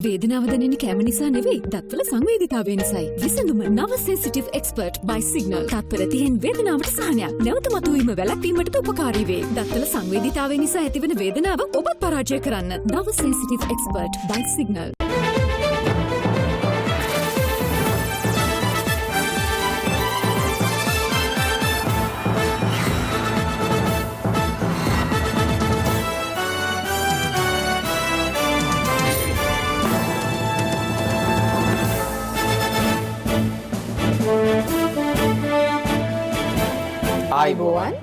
වේදනාව දැනෙන කැම නිසා නෙවෙයි දත්වල සංවේදීතාවය නිසායි. විසඳුම නව සෙන්සිටිව් එක්ස්පර්ට් by සිග්නල්. තත්පර 30න් වේදනාවට සහනයක්. නැවත මතුවීම වැළැක්වීමටද උපකාරී වේ. දත්වල සංවේදීතාවය නිසා ඇතිවන වේදනාව ඔබත් පරාජය කරන්න. නව සෙන්සිටිව් එක්ස්පර්ට් by සිග්නල්. ආයිබෝවන්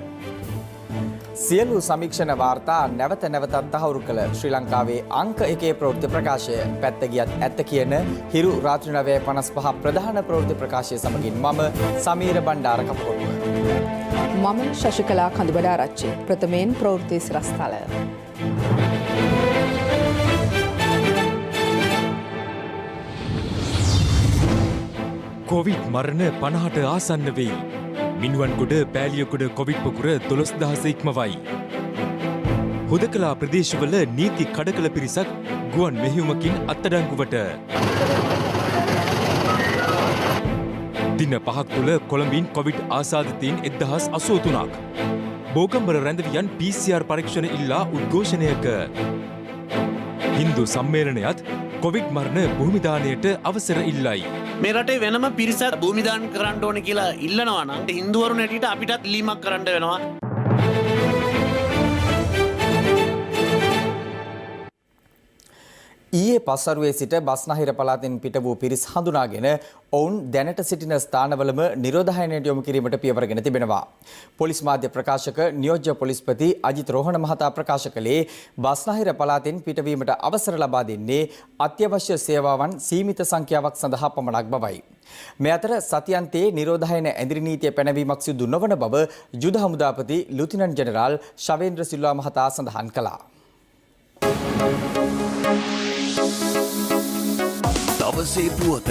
සියලු සමීක්ෂණ වාර්තා නැවත නැවතත් තහවුරු කළ ශ්‍රී ලංකාවේ අංක 1 ප්‍රවෘත්ති ප්‍රකාශය පැත්ත ගියත් ඇත්ත කියන හිරු රාත්‍රී 9:55 ප්‍රධාන ප්‍රවෘත්ති ප්‍රකාශය සමගින් මම සමීර බණ්ඩාර කපුටුව. මම ශශිකලා කඳුබඩාරච්චි. ප්‍රථමයෙන් ප්‍රවෘත්ති සිරස්තල. කොවිඩ් මරණ 50ට ආසන්න වෙයි. මිනුවන්ගොඩ පෑලියගොඩ කොවිඩ් පොකුර 12000 ඉක්මවයි. හුදකලා ප්‍රදේශවල නීති කඩකල පිරිසක් ගුවන් මෙහෙයුමකින් අත්අඩංගුවට. දින 5ක් තුළ කොළඹින් කොවිඩ් ආසාදිතයින් 1083ක්. බෝගම්බර රැඳවියන් PCR පරීක්ෂණ ඉල්ලා උද්ඝෝෂණයක. හින්දු සම්මේලනයත් කොවිඩ් මරණ භූමිදානයට අවසර ඉල්ලයි. මේ රටේ වෙනම පිරිසක් භූමිදාන කරන්න ඕනේ කියලා ඉල්ලනවා නම් හින්දුවරුන් හැටියට අපිටත් ඉල්ලීමක් කරන්න වෙනවා. ඊයේ පස්වරුවේ සිට බස්නාහිර පළාතෙන් පිට වූ පිරිස් හඳුනාගෙන ඔවුන් දැනට සිටින ස්ථානවලම නිරෝධායනයට යොමු කිරීමට පියවරගෙන තිබෙනවා. පොලිස් මාධ්‍ය ප්‍රකාශක නියෝජ්‍ය පොලිස්පති අජිත් රෝහණ මහතා ප්‍රකාශ කළේ බස්නාහිර පළාතෙන් පිටවීමට අවසර ලබා දෙන්නේ අත්‍යවශ්‍ය සේවාවන් සීමිත සංඛ්‍යාවක් සඳහා පමණක් බවයි. මේ අතර සතියන්තයේ නිරෝධායන ඇඳිරි නීතිය පැනවීමක් සිදු නොවන බව යුද හමුදාපති ලුතිනන්ට් ජෙනරාල් ශවේන්ද්‍ර සිල්වා මහතා සඳහන් කළා. දවසේ පුවත.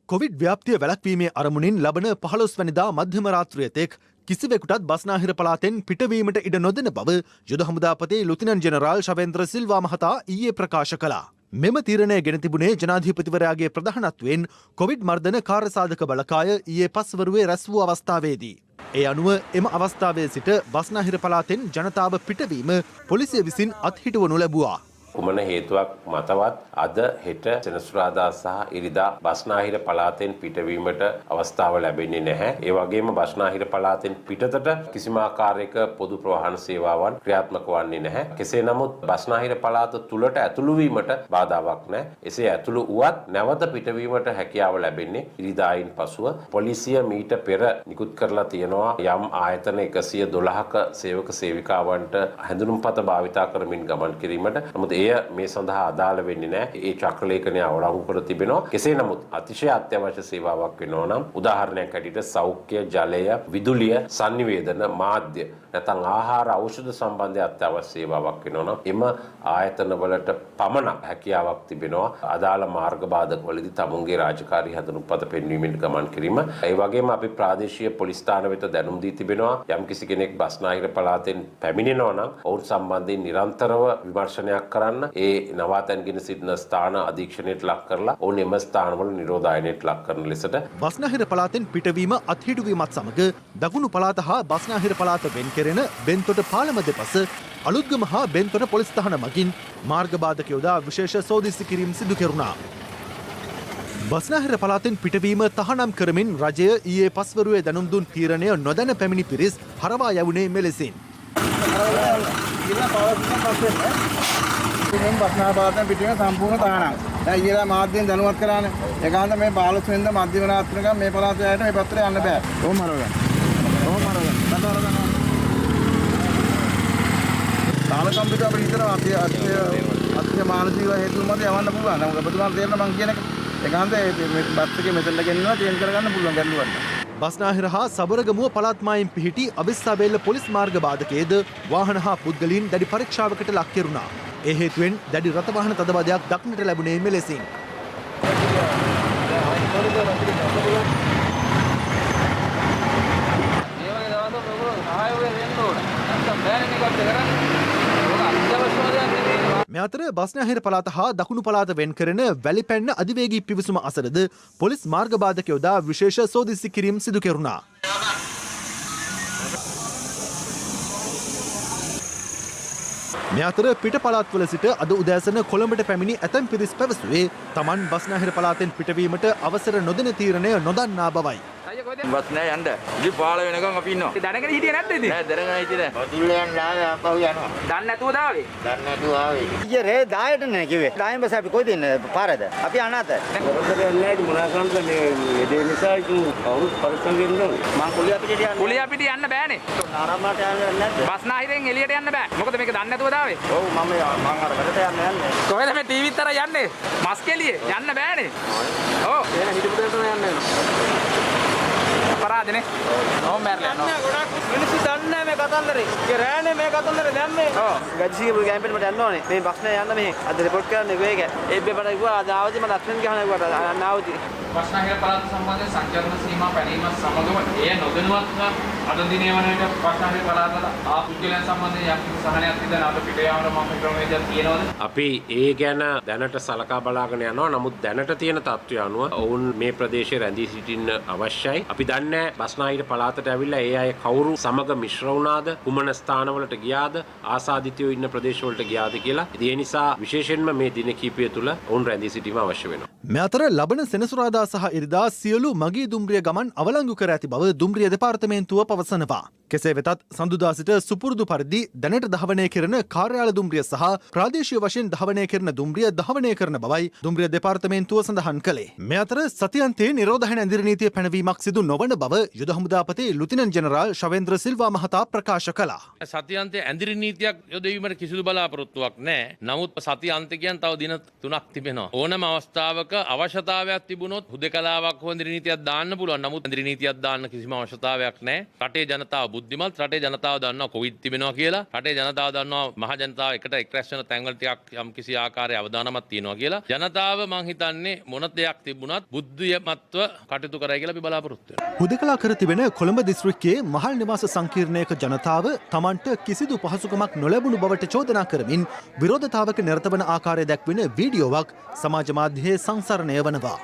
කොවිඩ් ව්‍යාප්තිය වැළැක්වීමේ අරමුණින් ලබන 15 වැනිදා මධ්‍යම රාත්‍රිය තෙක් කිසිවෙකුටත් බස්නාහිර පළාතෙන් පිටවීමට ඉඩ නොදෙන බව යුද හමුදාපති ලුතිනන්ට් ජෙනරාල් ශවේන්ද්‍ර සිල්වා මහතා ඊයේ ප්‍රකාශ කළා. මෙම තීරණය ගෙන තිබුණේ ජනාධිපතිවරයාගේ ප්‍රධානත්වයෙන් කොවිඩ් මර්ධන කාර්යසාධක බලකාය ඊයේ පස්වරුවේ රැස් වූ අවස්ථාවේදී. ඒ අනුව එම අවස්ථාවේ සිට බස්නාහිර පළාතෙන් ජනතාව පිටවීම පොලිසිය විසින් අත්හිටුවනු ලැබුවා. කුමන හේතුවක් මතවත් අද හෙට සෙනසුරාදා සහ ඉරිදා බස්නාහිර පළාතෙන් පිටවීමට අවස්ථාව ලැබෙන්නේ නැහැ. ඒ වගේම බස්නාහිර පළාතෙන් පිටතට කිසිම ආකාරයක පොදු ප්‍රවාහන සේවාවන් ක්‍රියාත්මක වන්නේ නැහැ. කෙසේ නමුත් බස්නාහිර පළාත තුලට ඇතුළු වීමට බාධාවක් නැහැ. එසේ ඇතුළු වුවත් නැවත පිටවීමට හැකියාව ලැබෙන්නේ ඉරිදායින් පසුව. පොලිසිය මීට පෙර නිකුත් කරලා තියෙනවා යම් ආයතන 112ක සේවක සේවිකාවන්ට හැඳුනුම්පත භාවිතා කරමින් ගමන් කිරීමට. නමුත් එය මේ සඳහා අදාළ වෙන්නේ නැහැ. ඒ චක්‍රලේඛනය අවලංගු කර තිබෙනවා. කෙසේ නමුත් අතිශය අත්‍යවශ්‍ය සේවාවක් වෙනවා නම් උදාහරණයක් ඇටියට සෞඛ්‍ය, ජලය, විදුලිය, sannivedana, මාධ්‍ය නැත්නම් ආහාර ඖෂධ සම්බන්ධ අත්‍යවශ්‍ය සේවාවක් වෙනවා නම් එම ආයතන වලට පමණක් හැකියාවක් තිබෙනවා. අදාළ මාර්ග බාධක වලදී තමුන්ගේ රාජකාරී හැඳුනුම්පත පෙන්වීමෙන් ගමන් කිරීම. ඒ වගේම අපි ප්‍රාදේශීය පොලිස් ස්ථාන වෙත දැනුම් දී තිබෙනවා. යම් කිසි කෙනෙක් බස්නාහිර පළාතෙන් පැමිණෙනවා නම් ඔවුන් සම්බන්ධයෙන් නිරන්තරව විමර්ශනයක් කරන්න ඒ නවාතැන්ගෙන සිටින ස්ථාන අධීක්ෂණයට ලක් කරලා ඔවුන් එම ස්ථානවල නිරෝධායනයට ලක් කරන ලෙසට බස්නාහිර පළාතෙන් පිටවීම අත්හිටුවීමත් සමග දකුණු පළාත හා බස්නාහිර පළාත වෙන් කෙරෙන බෙන්තොට පාලම දෙපස අලුත්ගම හා බෙන්තොට පොලිස් ස්ථාන මගින් මාර්ග බාධක යොදා විශේෂ සෝදිසි කිරීම සිදු කෙරුණා. බස්නාහිර පළාතෙන් පිටවීම තහනම් කරමින් රජය ඊයේ පස්වරුවේ දැනුම් දුන් තීරණය නොදැන පැමිණි පිරිස් හරවා යවුණේ මෙලෙසින්. බස්නාහිර පළාතෙන් පිටවීම සම්පූර්ණ තහනම්. දැන් ඊළඟ මාධ්‍යෙන් දැනුවත් කරානේ. ඒකාන්ත මේ 15 වෙනිදා මධ්‍යම රාත්‍රියක මේ පළාතට යන්න මේ පත්‍රය යන්න බෑ. කොහොම හරවගන්න. තාලකම්පිට අපිට හිතනවා අත්‍ය මානසික හේතු මත යවන්න පුළුවන්. නමුත් ඔබතුමාට තේරෙන මං කියන එක ඒකාන්ත මේ බස් එකේ මෙතනට ගෙනිනවා චේන්ජ් කරගන්න පුළුවන් ගැටලුවක්. බස්නාහිර හා සබරගමුව පළාත් මායිම් පිහිටි අවිස්සාවේල්ල පොලිස් මාර්ග බාධකයේද වාහන හා පුද්ගලයන් දැඩි පරීක්ෂාවකට ලක් කෙරුණා. ඒ හේතුවෙන් දැඩි රථ වාහන තදබදයක් දක්නට ලැබුණේ මෙලෙසින්. මේ අතර බස්නාහිර පළාත හා දකුණු පළාත වෙන් කරන වැලිපැන්න අධිවේගී පිවිසුම අසලද පොලිස් මාර්ගබාධක යොදා විශේෂ සෝදිසි කිරීම් සිදු කෙරුණා. මේ අතර පිට පළාත්වල සිට අද උදෑසන කොළඹට පැමිණි ඇතැම් පිරිස් පැවසුවේ තමන් බස්නාහිර පළාතෙන් පිටවීමට අවසර නොදෙන තීරණය නොදන්නා බවයි. බස් නෑ යන්න. ඉතින් පාළ වෙනකන් අපි ඉන්නවා. දැනගෙන හිටියේ නැද්ද ඉතින්? නෑ දැනගෙන හිටියේ නෑ. බදුල්ලෙන් ආවේ අපහු යනවා. දන්නේ නැතුව දාවේ? දන්නේ නැතුව ආවේ. ඊයේ රේ 10ට නේ කිව්වේ. 10 බස් අපි කොයිද ඉන්නේ පාරද? අපි අනාත. කරදරයක් නෑ ඉතින් මොනවා කරන්නද මේ ඒ නිසා ඉතින් කවුරුත් පරිස්සම් වෙන්න ඕනේ. මං කුලියා පිටියට යන්නේ. කුලියා පිටිය යන්න බෑනේ. ආරම්භයට යන්නේ නැද්ද? බස්නාහිරෙන් එළියට යන්න බෑ. මොකද මේක දන්නේ නැතුව දාවේ. ඔව් මම අර වැඩට යන්නේ. කොහෙද මේ ටීවීත් අර යන්නේ? මස් කෙලියේ යන්න බෑනේ. ඔව්. එහෙනම් හිටපු දෙයට යන්න අපරාධනේ. ඕම් මැරලා නෝ. ගොඩක් මිනිස්සු දන්නේ නැහැ මේ කතන්දරේ. ඒ රෑනේ මේ කතන්දරේ දැම්මේ. ඔව්. ගජ්ජිගේ කැම්පේන් වලට යන්න ඕනේ. මේ බස් නෑ යන්න මෙහෙ. අද රිපෝට් කරන්න වේග. ඒ බේබට කිව්වා අද ආවදී මම අත්වෙන් ගහන කිව්වා අද ආවදී. බස්නාහිර පළාත සම්බන්ධයෙන් සංචාරන සීමා පැනීමත් සමගම එය නොදැනුවත්ව අද දිනේ වන විට බස්නාහිර පළාතට පුද්ගලයන් සම්බන්ධයෙන් යම් සහනයක් තිබෙන අද පිට යාමට මම ක්‍රමවේදයක් තියෙනවද? අපි ඒ ගැන දැනට සලකා බලාගෙන යනවා. නමුත් දැනට තියෙන තත්ත්වය අනුව ඔවුන් මේ ප්‍රදේශයේ රැඳී සිටින්න අවශ්‍යයි. අපි දන්නේ බස්නාහිර පළාතට ඇවිල්ලා ඒ අය කවුරු සමග මිශ්‍ර වුණාද, කුමන ස්ථානවලට ගියාද, ආසාදිතයෝ ඉන්න ප්‍රදේශවලට ගියාද කියලා. ඒ නිසා විශේෂයෙන්ම මේ දින කිහිපය තුළ ඔවුන් රැඳී සිටීම අවශ්‍ය වෙනවා. මේ අතර ලබන සෙනසුරාදා සහ ඉරිදා සියලු මගී දුම්රිය ගමන් අවලංගු කර ඇති බව දුම්රිය දෙපාර්තමේන්තුව පවසනවා. කෙසේ වෙතත් සඳුදා සිට සුපුරුදු පරිදි දැනට ධාවනය කරන කාර්යාල දුම්රිය සහ ප්‍රාදේශීය වශයෙන් ධාවනය කරන දුම්රිය ධාවනය කරන බවයි දුම්රිය දෙපාර්තමේන්තුව සඳහන් කළේ. මේ අතර සතියන්තයේ නිරෝධායන ඇඳිරි නීතිය පැනවීමක් සිදු නොවන බව යුද හමුදාපති ලුතිනන්ට් ජෙනරාල් ශවේන්ද්‍ර සිල්වා මහතා ප්‍රකාශ කළා. සතියන්තයේ ඇඳිරි නීතියක් යොදවීමට කිසිදු බලාපොරොත්තුවක් නැහැ. නමුත් සතියන්ත කියන්නේ තව දින 3ක් තිබෙනවා. ඕනම අවස්ථාවක අවශ්‍යතාවයක් තිබුණොත් හුදකලාවක් හෝ ඇඳිරි නීතියක් දාන්න පුළුවන්. නමුත් ඇඳිරි නීතියක් දාන්න කිසිම අවශ්‍යතාවයක් නැහැ. රටේ ජනතාව බුද්ධිමත්, රටේ ජනතාව දන්නවා කොවිඩ් තිබෙනවා කියලා. රටේ ජනතාව දන්නවා මහ ජනතාව එකට එක්රැස් වෙන තැන්වල ටිකක් යම් කිසි ආකාරයේ අවදානමක් තියෙනවා කියලා. ජනතාව මං හිතන්නේ මොන දෙයක් තිබුණත් බුද්ධිමත්ව කටයුතු කරයි කියලා අපි බලාපොරොත්තු වෙනවා. හුදකලා කර තිබෙන කොළඹ දිස්ත්‍රික්කයේ මහල් නිවාස සංකීර්ණයක ජනතාව තමන්ට කිසිදු පහසුකමක් නොලැබුණු බවට චෝදනා කරමින් විරෝධතාවක නිරත වන ආකාරය දැක්වෙන වීඩියෝවක් සමාජ මාධ්‍යයේ සංසරණය වනවා.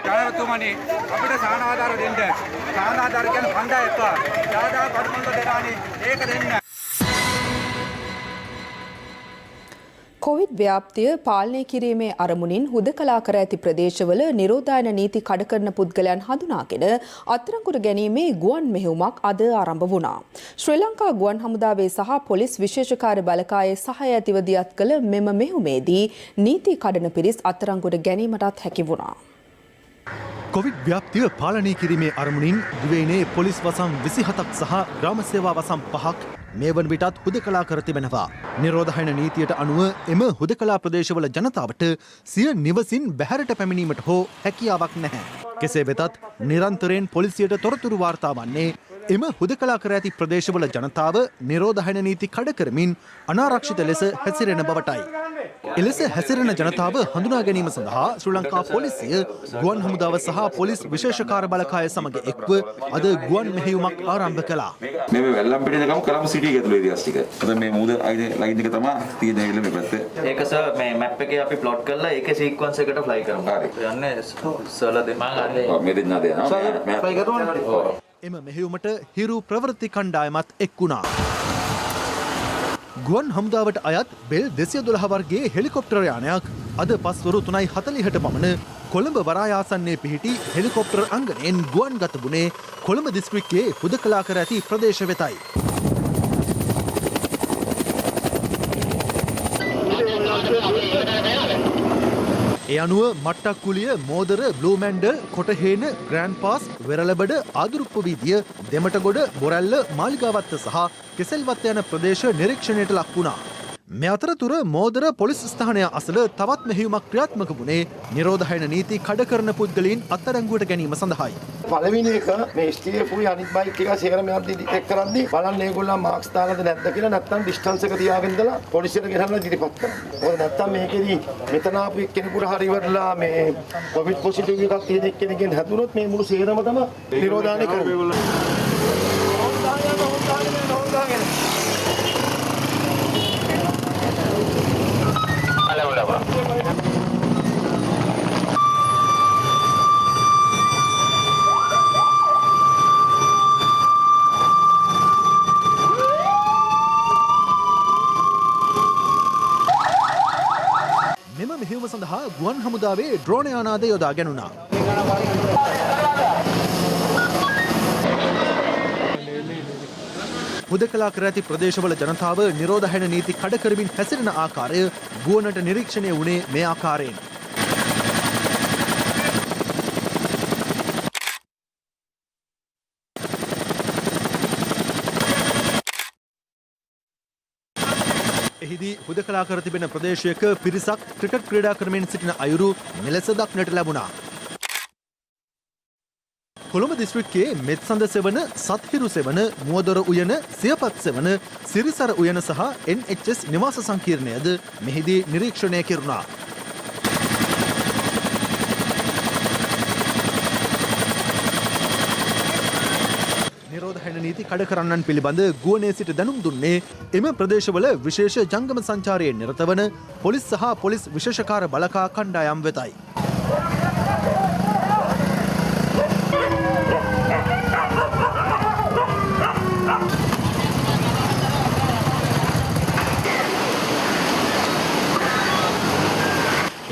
ජනතුමනි අපිට සානාධාර දෙන්න. සානාධාර කියන්නේ ෆන්ඩා එක. ජාදා කඩමන්ද දෙනානේ ඒක දෙන්න. කොවිඩ් ව්‍යාප්තිය පාලනය කිරීමේ අරමුණින් හුදකලා කර ඇති ප්‍රදේශවල නිරෝධායන නීති කඩ කරන පුද්ගලයන් හඳුනාගෙන අත්අඩංගුවට ගැනීමේ ගුවන් මෙහෙයුමක් අද ආරම්භ වුණා. ශ්‍රී ලංකා ගුවන් හමුදාවේ සහ පොලිස් විශේෂකාර්ය බලකායේ සහාය ඇතිව දියත් කළ මෙම මෙහෙයුමේදී නීති කඩන පිරිස් අත්අඩංගුවට ගැනීමටත් හැකි වුණා. කොවිඩ් ව්‍යාප්තිය පාලනය කිරීමේ අරමුණින් දිවයිනේ පොලිස් වසම් 27ක් සහ ග්‍රාම සේවා වසම් 5ක් මේ වන විටත් හුදකලා කර තිබෙනවා. නිරෝධායන නීතියට අනුව එම හුදකලා ප්‍රදේශවල ජනතාවට සිය නිවසින් බැහැරට පැමිණීමට හෝ හැකියාවක් නැහැ. කෙසේ වෙතත් නිරන්තරයෙන් පොලිසියට තොරතුරු වාර්තා වන්නේ එම හුදකලා කර ඇති ප්‍රදේශවල ජනතාව නිරෝධායන නීති කඩ කරමින් අනාරක්ෂිත ලෙස හැසිරෙන බවටයි. එලෙස හැසිරෙන ජනතාව හඳුනා ගැනීම සඳහා ශ්‍රී ලංකා පොලිසිය ගුවන් හමුදාව සහ පොලිස් විශේෂකාර්ය බලකාය සමග එක්ව අද ගුවන් මෙහෙයුමක් ආරම්භ කළා. මේ වෙල්ලම් පිටින් ගම කරම් සිටි එක ඇතුළේ ඉතිහාස ටික. අද මේ මූද ලයින් එක තමයි තියෙන්නේ ඉල්ල මේ පැත්තේ. ඒක සර් මේ මැප් එකේ අපි ප්ලොට් කරලා ඒකේ සීක්වන්ස් එකට ෆ්ලයි කරමු. හරි. යන්නේ සර්ලා දෙන්න. ඔව් මේ දෙන්නා දෙනවා. ෆ්ලයි කරනවා. එම මෙහෙයුමට හිරු ප්‍රවෘත්ති කණ්ඩායමත් එක් වුණා. ගුවන් හමුදාවට අයත් බෙල් 212 වර්ගයේ හෙලිකොප්ටර් යානයක් අද පස්වරු 3:40ට පමණ කොළඹ වරායාසන්නේ පිහිටි හෙලිකොප්ටර් අංගණයෙන් ගුවන් ගත වුණේ කොළඹ දිස්ත්‍රික්කයේ හුදකලා කර ඇති ප්‍රදේශ වෙතයි. ඒ අනුව මට්ටක්කුලිය, මෝදර, බ්ලූමැන්ඩර්, කොටහේන, ග්‍රෑන්ඩ් පාස්, වෙරළබඩ, ආදුරුප්ප වීදිය, දෙමටගොඩ, බොරැල්ල, මාලිගාවත්ත සහ කෙසෙල්වත්ත යන ප්‍රදේශ නිරීක්ෂණයට ලක් වුණා. මේ අතරතුර මෝදර පොලිස් ස්ථානය අසල තවත් මෙහෙයුමක් ක්‍රියාත්මක වුණේ නිරෝධායන නීති කඩ කරන පුද්ගලයන් අත්අඩංගුවට ගැනීම සඳහායි. පළවෙනි එක මේ ස්ටීෆුයි අනිත් බයික් එක සේරම යද්දි ඩිටෙක්ට් කරද්දි බලන්න ඒගොල්ලෝ මාක්ස් දාලාද නැද්ද කියලා නැත්නම් ඩිස්ටන්ස් එක තියාගෙන ඉඳලා පොලිසියට ගෙනල්ලා ඉදිරිපත් කරනවා. මොකද නැත්නම් මේකෙදි මෙතන ආපු කෙනෙකුට හරි ඉවරලා මේ කොවිඩ් පොසිටිව් එකක් තියෙන එක්කෙනෙක්ගෙන් හැදුනොත් මේ මුළු සේරම තමයි නිරෝධායන කරන්නේ. මෙම මෙහෙයුම සඳහා ගුවන් හමුදාවේ ඩ්‍රෝන යානාද යොදා ගැනුණා. හුදකලා කර ඇති ප්‍රදේශවල ජනතාව නිරෝධායන නීති කඩ කරමින් හැසිරෙන ආකාරය ගුවනට නිරීක්ෂණය වුණේ මේ ආකාරයෙන්. එහිදී හුදකලා කර තිබෙන ප්‍රදේශයක පිරිසක් ක්‍රිකට් ක්‍රීඩා කරමින් සිටින අයුරු මෙලෙස දක්නට ලැබුණා. කොළඹ දිස්ත්‍රික්කයේ මෙත්සඳ සෙවන, සත්හිරු සෙවන, මුවදොර උයන, සියපත් සෙවන, සිරිසර උයන සහ NHS නිවාස සංකීර්ණයද මෙහිදී නිරීක්ෂණය කෙරුණා. නිරෝධායන නීති කඩ කරන්නන් පිළිබඳ ගුවනේ සිට දැනුම් දුන්නේ එම ප්‍රදේශවල විශේෂ ජංගම සංචාරයේ නිරත වන පොලිස් සහ පොලිස් විශේෂකාර බලකා කණ්ඩායම් වෙතයි.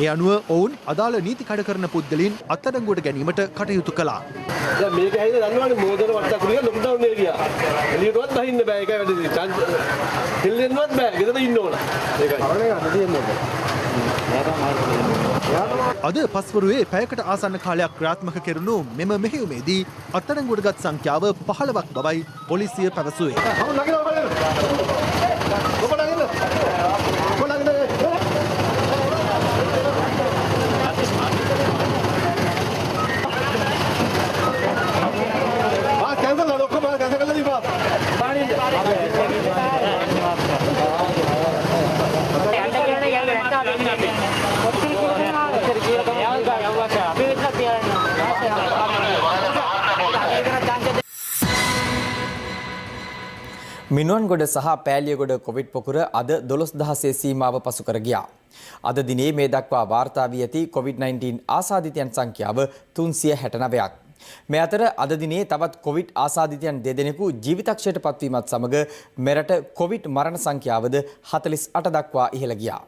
ඒ අනුව ඔවුන් අදාළ නීති කඩ කරන පුද්ගලයන් අත්අඩංගුවට ගැනීමට කටයුතු කළා. දැන් මේක ඇයිද දන්නවනේ මෝදර වට්ටකුරිය ලොක්ඩවුන් එකේ ගියා. එළියටවත් බහින්න බෑ ඒකයි වැඩේ. දෙල්ලෙන්නවත් බෑ. ගෙදර ඉන්න ඕන. ඒකයි. අරනේ අද තියෙන්නේ. අද පස්වරුවේ පැයකට ආසන්න කාලයක් ක්‍රියාත්මක කෙරුණු මෙම මෙහෙයුමේදී අත්අඩංගුවටගත් සංඛ්‍යාව 15ක් බවයි පොලිසිය පැවසුවේ. මිනුවන්ගොඩ සහ පෑලියගොඩ කොවිඩ් පොකුර අද 12000 සීමාව පසු කර ගියා. අද දිනේ මේ දක්වා වාර්තා වී ඇති COVID-19 ආසාදිතයන් සංඛ්‍යාව 369ක්. මේ අතර අද දිනේ තවත් කොවිඩ් ආසාදිතයන් දෙදෙනෙකු ජීවිතක්ෂයට පත්වීමත් සමග මෙරට කොවිඩ් මරණ සංඛ්‍යාවද 48 දක්වා ඉහළ ගියා.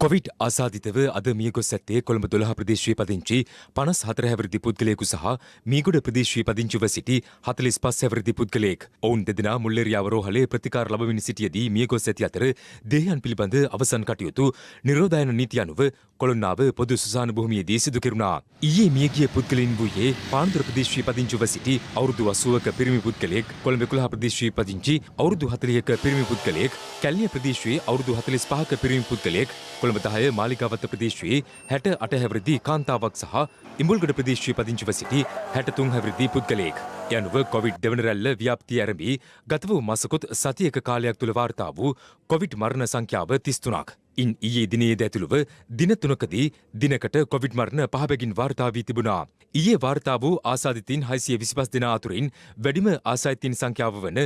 කොවිඩ් ආසාදිතව අද මියගොස් ඇත්තේ කොළඹ 12 ප්‍රදේශයේ පදිංචි 54 හැවිරිදි පුද්ගලයෙකු සහ මීගොඩ ප්‍රදේශයේ පදිංචිව සිටි 45 හැවිරිදි පුද්ගලයෙක්. ඔවුන් දෙදෙනා මුල්ලේරියාව රෝහලේ ප්‍රතිකාර ලබමින් සිටියේදී මියගොස් ඇති අතර දේහයන් පිළිබඳ අවසන් කටයුතු නිරෝධායන නීති අනුව කොළොන්නාව පොදු සුසාන භූමියේදී සිදු කෙරුණා. ඊයේ මියගිය පුද්ගලයන් වූයේ පාන්දුර ප්‍රදේශයේ පදිංචිව සිටි අවුරුදු 80ක පිරිමි පුද්ගලයෙක්, කොළඹ 11 ප්‍රදේශයේ පදිංචි අවුරුදු 40ක පිරිමි පුද්ගලයෙක්, කැලණිය ප්‍රදේශයේ අවුරුදු 45ක පිරිමි පුද්ගලයෙක්, කොළඹ 10 මාලිගාවත ප්‍රදේශයේ 68 හැවිරිදි කාන්තාවක් සහ ඉඹුල්ගොඩ ප්‍රදේශයේ පදිංචිව සිටි 63 හැවිරිදි පුද්ගලයෙක්. යනුව කොවිඩ් දෙවන රැල්ල ව්‍යාප්තිය ආරම්භී ගත වූ මාසකොත් සතියක කාලයක් තුළ වාර්තා වූ කොවිඩ් මරණ සංඛ්‍යාව 33ක්. ඉන් ඊයේ දිනයේද ඇතුළුව දින 3කදී දිනකට කොවිඩ් මරණ 5 බැගින් වාර්තා වී තිබුණා. ඊයේ වාර්තා වූ ආසාදිතයින් 625 දෙනා අතුරින් වැඩිම ආසාදිතයින් සංඛ්‍යාව වන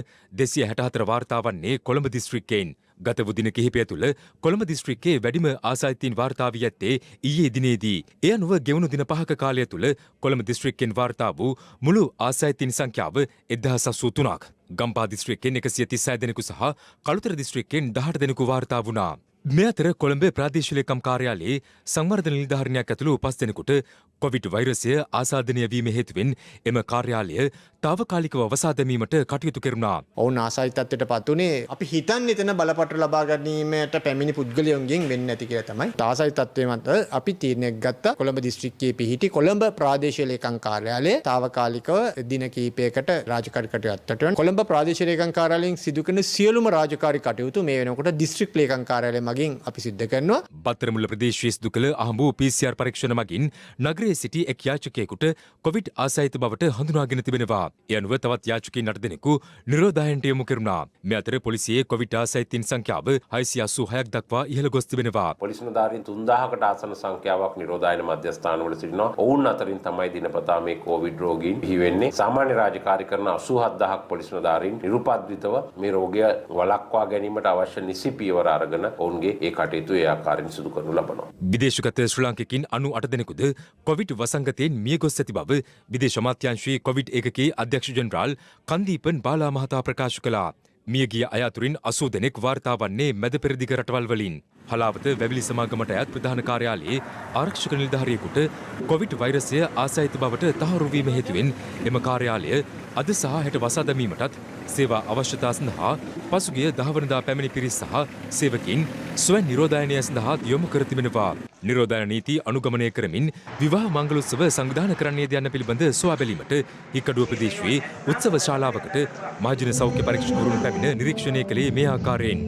264 වාර්තා වන්නේ කොළඹ දිස්ත්‍රික්කයෙන්. ගත වූ දින කිහිපය තුළ කොළඹ දිස්ත්‍රික්කයේ වැඩිම ආසාදිතයින් වාර්තා වී ඇත්තේ ඊයේ දිනේදී. ඒ අනුව ගෙවුණු දින 5ක කාලය තුළ කොළඹ දිස්ත්‍රික්කයෙන් වාර්තා වූ මුළු ආසාදිතයින් සංඛ්‍යාව 1083ක්. ගම්පහ දිස්ත්‍රික්කයෙන් 136 දෙනෙකු සහ කළුතර දිස්ත්‍රික්කයෙන් 18 දෙනෙකු වාර්තා වුණා. මේ අතර කොළඹ ප්‍රාදේශීය ලේකම් කාර්යාලයේ සංවර්ධන නිලධාරිණයක් ඇතුළු 5 දෙනෙකුට කොවිඩ් වෛරසය ආසාදනය වීම හේතුවෙන් එම කාර්යාලය තාවකාලිකව වසා දැමීමට කටයුතු කෙරුණා. ඔවුන් ආසාදිත තත්ත්වයට පත් වුණේ අපි හිතන්නේ එතන බලපත්‍ර ලබා ගැනීමට පැමිණි පුද්ගලයන්ගෙන් වෙන්නේ නැති කියලා තමයි. ආසාදිත තත්ත්වයේ මත අපි තීරණයක් ගත්තා කොළඹ දිස්ත්‍රික්කයේ පිහිටි කොළඹ ප්‍රාදේශීය ලේකම් කාර්යාලයේ තාවකාලිකව දින කිහිපයකට රාජකාරී කටයුතු අත්අඩංගුවට කොළඹ ප්‍රාදේශීය ලේකම් කාර්යාලයෙන් සිදු කරන සියලුම රාජකාරී කටයුතු මේ වෙනකොට දිස්ත්‍රික් ලේකම් කාර්යාලය මගින් අපි සිද්ධ කරනවා. බත්තරමුල්ල ප්‍රදේශයේ සිදු කළ අහඹු PCR පරීක්ෂණ මගින් නගරයේ සිටි එක් යාචකයෙකුට කොවිඩ් ආසාදිත බවට හඳුනාගෙන තිබෙනවා. ඒ අනුව තවත් යාචකයින් 8 දෙනෙකු නිරෝධායනට යොමු කෙරුණා. මේ අතර පොලිසියේ කොවිඩ් ආසාදිතයින් සංඛ්‍යාව 686ක් දක්වා ඉහළ ගොස් තිබෙනවා. පොලිස් නිලධාරීන් 3000කට ආසන්න සංඛ්‍යාවක් නිරෝධායන මධ්‍යස්ථානවල සිටිනවා. ඔවුන් අතරින් තමයි දිනපතා මේ කොවිඩ් රෝගීන් බිහි වෙන්නේ. සාමාන්‍ය රාජකාරී කරන 87000ක් පොලිස් නිලධාරීන් නිරුපද්‍රිතව මේ රෝගය වළක්වා ගැනීමට අවශ්‍ය නිසි පියවර අරගෙන ඔවුන්ගේ ඒ කටයුතු ඒ ආකාරයෙන් සිදු කරනු ලබනවා. විදේශගත ශ්‍රී ලාංකිකයින් 98 දෙනෙකුද කොවිඩ් වසංගතයෙන් මිය ගොස් ඇති බව විදේශ අමාත්‍යාංශයේ කොවිඩ් ඒකකයේ අධ්‍යක්ෂ ජෙනරාල් කන්දීපන් බාලා මහතා ප්‍රකාශ කළා. මියගිය අය අතුරින් 80 දෙනෙක් වාර්තා වන්නේ මැද පෙරදිග රටවල් වලින්. හලාවත වැවිලි සමාගමට අයත් ප්‍රධාන කාර්යාලයේ ආරක්ෂක නිලධාරියෙකුට කොවිඩ් වෛරසය ආසාදිත බවට තහවුරු වීම හේතුවෙන් එම කාර්යාලය අද සහ හෙට වසා දැමීමටත් සේවා අවශ්‍යතා සඳහා පසුගිය 10 වනදා පැමිණි පිරිස් සහ සේවකයින් ස්වයං නිරෝධායනය සඳහා යොමු කර තිබෙනවා. නිරෝධායන නීති අනුගමනය කරමින් විවාහ මංගලෝත්සව සංවිධානය කරන්නේද යන්න පිළිබඳ සොයා බැලීමට හික්කඩුව ප්‍රදේශයේ උත්සව ශාලාවකට මහජන සෞඛ්‍ය පරීක්ෂකවරුන් පැමිණ නිරීක්ෂණය කළේ මේ ආකාරයෙන්.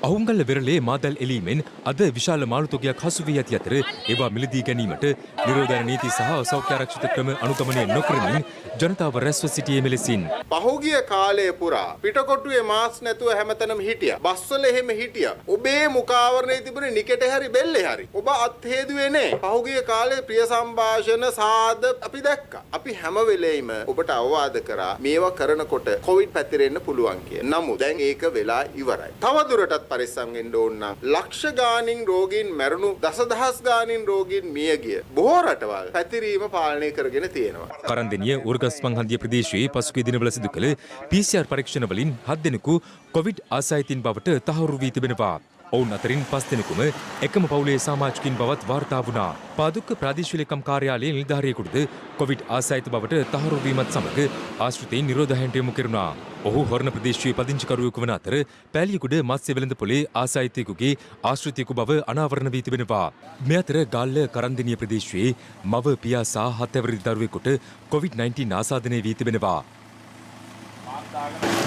අහුන්ගල්ල වෙරළේ මාදල් එලීමෙන් අද විශාල මාළු තොගයක් හසු වී ඇති අතර ඒවා මිලදී ගැනීමට නිරෝධායන නීති සහ සෞඛ්‍ය ආරක්ෂිත ක්‍රම අනුගමනය නොකරමින් ජනතාව රැස්ව සිටියේ මෙලෙසින්. පහුගිය කාලය පුරා පිටකොටුවේ මාස් නැතුව හැමතැනම හිටියා. බස්වල එහෙම හිටියා. ඔබේ මුඛාවරණයේ තිබුණේ නිකටේ හරි බෙල්ලේ හරි. ඔබ අත් හේදුවේ නෑ. පහුගිය කාලේ ප්‍රිය සම්භාෂණ සාද අපි දැක්කා. අපි හැම වෙලෙයිම ඔබට අවවාද කරා මේවා කරනකොට කොවිඩ් පැතිරෙන්න පුළුවන් කියලා. නමුත් දැන් ඒක වෙලා ඉවරයි. තවදුරටත් පරිස්සම් වෙන්න ඕන නම් ලක්ෂ ගාණින් රෝගීන් මැරුණු දසදහස් ගාණින් රෝගීන් මිය ගිය බොහෝ රටවල් පැතිරීම පාලනය කරගෙන තියෙනවා. කරන්දෙනිය උර්ගස්මන් හන්දිය ප්‍රදේශයේ පසුගිය දිනවල සිදු කළ PCR පරීක්ෂණ වලින් 7 දෙනෙකු කොවිඩ් ආසාදිතින් බවට තහවුරු වී තිබෙනවා. ඔවුන් අතරින් 5 දෙනෙකුම එකම පවුලේ සමාජිකින් බවත් වාර්තා වුණා. පාදුක්ක ප්‍රාදේශීය ලේකම් කාර්යාලයේ නිලධාරියෙකුටද කොවිඩ් ආසාදිත බවට තහවුරු වීමත් සමග ආශ්‍රිතයින් නිරෝධායනට යොමු කෙරුණා. ඔහු හොරණ ප්‍රදේශයේ පදිංචිකරුවෙකු වන අතර පෑලියගොඩ මත්ස්‍ය වෙළඳ පොලේ ආසාදිතයෙකුගේ ආශ්‍රිතයෙකු බව අනාවරණ වී තිබෙනවා. මේ අතර ගාල්ල කරන්දෙනිය ප්‍රදේශයේ මව පියා සහ 7 අවුරුදු දරුවෙකුට COVID-19 ආසාදනය වී තිබෙනවා.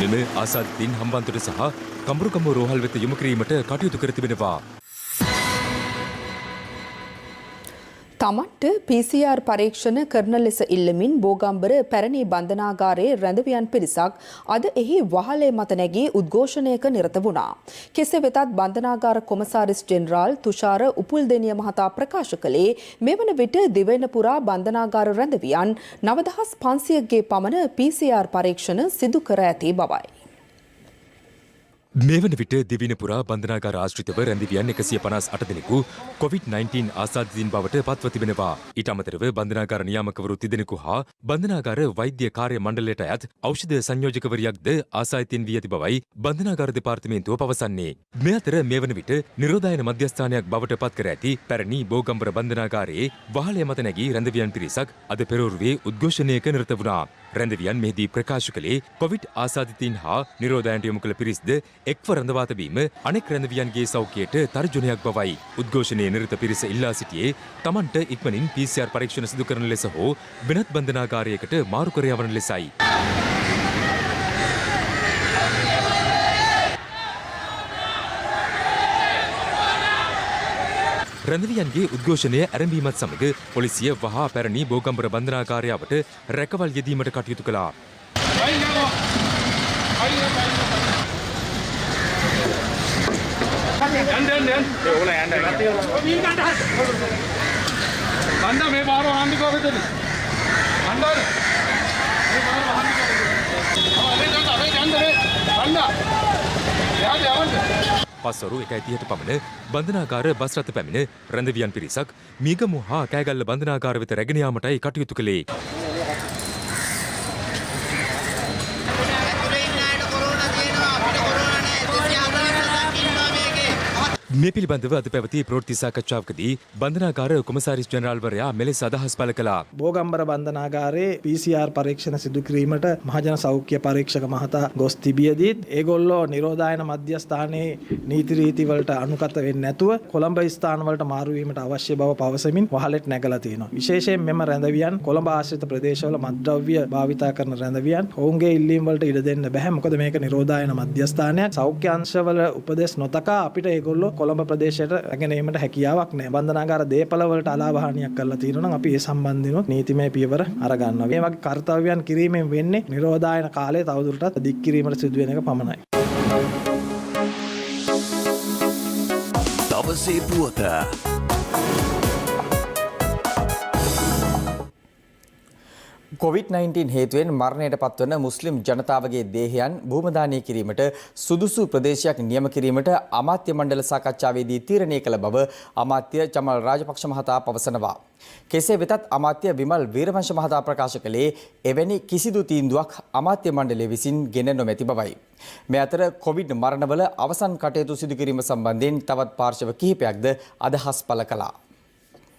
මෙම ආසාදිතින් හම්බන්තොට සහ කඹුරුගම රෝහල් වෙත යොමු කිරීමට කටයුතු කර තිබෙනවා. තමන්ට PCR පරීක්ෂණ කරන ලෙස ඉල්ලමින් බෝගම්බර පැරණි බන්ධනාගාරයේ රැඳවියන් පිරිසක් අද එහි වහලේ මත නැගී උද්ඝෝෂණයක නිරත වුණා. කෙසේ වෙතත් බන්ධනාගාර කොමසාරිස් ජෙනරාල් තුෂාර උපුල්දෙනිය මහතා ප්‍රකාශ කළේ මෙවන විට දිවයින පුරා බන්ධනාගාර රැඳවියන් 9500ගේ පමණ PCR පරීක්ෂණ සිදු කර ඇති බවයි. මේ වන විට දිවින පුරා බන්ධනාගාර ආශ්‍රිතව රැඳවියන් 158 දෙනෙකු COVID-19 ආසාදිතින් බවට පත්ව තිබෙනවා. ඊට අමතරව බන්ධනාගාර නියාමකවරු 30 දෙනෙකු හා බන්ධනාගාර වෛද්‍ය කාර්ය මණ්ඩලයට අයත් ඖෂධ සංයෝජකවරියක්ද ආසාදිතින් වී ඇති බවයි බන්ධනාගාර දෙපාර්තමේන්තුව පවසන්නේ. මේ අතර මේ වන විට නිරෝධායන මධ්‍යස්ථානයක් බවට පත් කර ඇති පැරණි බෝගම්බර බන්ධනාගාරයේ වහලය මත නැගී රැඳවියන් පිරිසක් අද පෙරවරුවේ උද්ඝෝෂණයක නිරත වුණා. රැඳවියන් මෙහිදී ප්‍රකාශ කළේ කොවිඩ් ආසාදිතින් හා නිරෝධායනට යොමු කළ පිරිස්ද එක්ව රඳවා තැබීම අනෙක් රැඳවියන්ගේ සෞඛ්‍යයට තර්ජනයක් බවයි. උද්ඝෝෂණයේ නිරත පිරිස ඉල්ලා සිටියේ තමන්ට ඉක්මනින් PCR පරීක්ෂණ සිදු කරන ලෙස හෝ වෙනත් බන්ධනාගාරයකට මාරු කර යවන ලෙසයි. රැඳවියන්ගේ උද්ඝෝෂණය ඇරඹීමත් සමග පොලිසිය වහා පැරණි බෝගම්බර බන්ධනාගාරයට රැකවල් යෙදීමට කටයුතු කළා. පස්වරු 1:30ට පමණ බන්ධනාගාර බස් රථ පැමිණ රැඳවියන් පිරිසක් මීගමු හා කෑගල්ල බන්ධනාගාර වෙත රැගෙන යාමටයි කටයුතු කළේ. මේ පිළිබඳව අද පැවති ප්‍රවෘත්ති සාකච්ඡාවකදී බන්ධනාගාර කොමසාරිස් ජනරාල්වරයා මෙලෙස අදහස් පළ කළා. බෝගම්බර බන්ධනාගාරයේ PCR පරීක්ෂණ සිදු කිරීමට මහජන සෞඛ්‍ය පරීක්ෂක මහතා ගොස් තිබියදීත් ඒගොල්ලෝ නිරෝධායන මධ්‍යස්ථානයේ නීති රීති වලට අනුගත වෙන්නේ නැතුව කොළඹ ස්ථාන වලට මාරු වීමට අවශ්‍ය බව පවසමින් වහලෙට නැගලා තියෙනවා. විශේෂයෙන් මෙම රැඳවියන් කොළඹ ආශ්‍රිත ප්‍රදේශවල මත්ද්‍රව්‍ය භාවිතා කරන රැඳවියන් ඔවුන්ගේ ඉල්ලීම් වලට ඉඩ දෙන්න බෑ. මොකද මේක නිරෝධායන මධ්‍යස්ථානයක්. සෞඛ්‍ය අංශවල උපදෙස් නොතකා අපිට ඒගොල්ලෝ කොළඹ ප්‍රදේශයට රැගෙන ඒමට හැකියාවක් නැහැ. බන්ධනාගාර දේපල වලට අලාභහානියක් කරලා තියෙනවා නම් අපි ඒ සම්බන්ධව නීතිමය පියවර අරගන්නවා. මේ වගේ කාර්යයන් කිරීමෙන් වෙන්නේ නිරෝධායන කාලය තවදුරටත් දික් කිරීමට සිදු වෙන එක පමණයි. දවසේ පුවත COVID-19 හේතුවෙන් මරණයට පත්වන මුස්ලිම් ජනතාවගේ දේහයන් භූමදානය කිරීමට සුදුසු ප්‍රදේශයක් නියම කිරීමට අමාත්‍ය මණ්ඩල සාකච්ඡාවේදී තීරණය කළ බව අමාත්‍ය චමල් රාජපක්ෂ මහතා පවසනවා. කෙසේ වෙතත් අමාත්‍ය විමල් වීරවංශ මහතා ප්‍රකාශ කළේ එවැනි කිසිදු තීන්දුවක් අමාත්‍ය මණ්ඩලය විසින් ගෙන නොමැති බවයි. මේ අතර කොවිඩ් මරණවල අවසන් කටයුතු සිදු කිරීම සම්බන්ධයෙන් තවත් පාර්ශව කිහිපයක්ද අදහස් පළ කළා.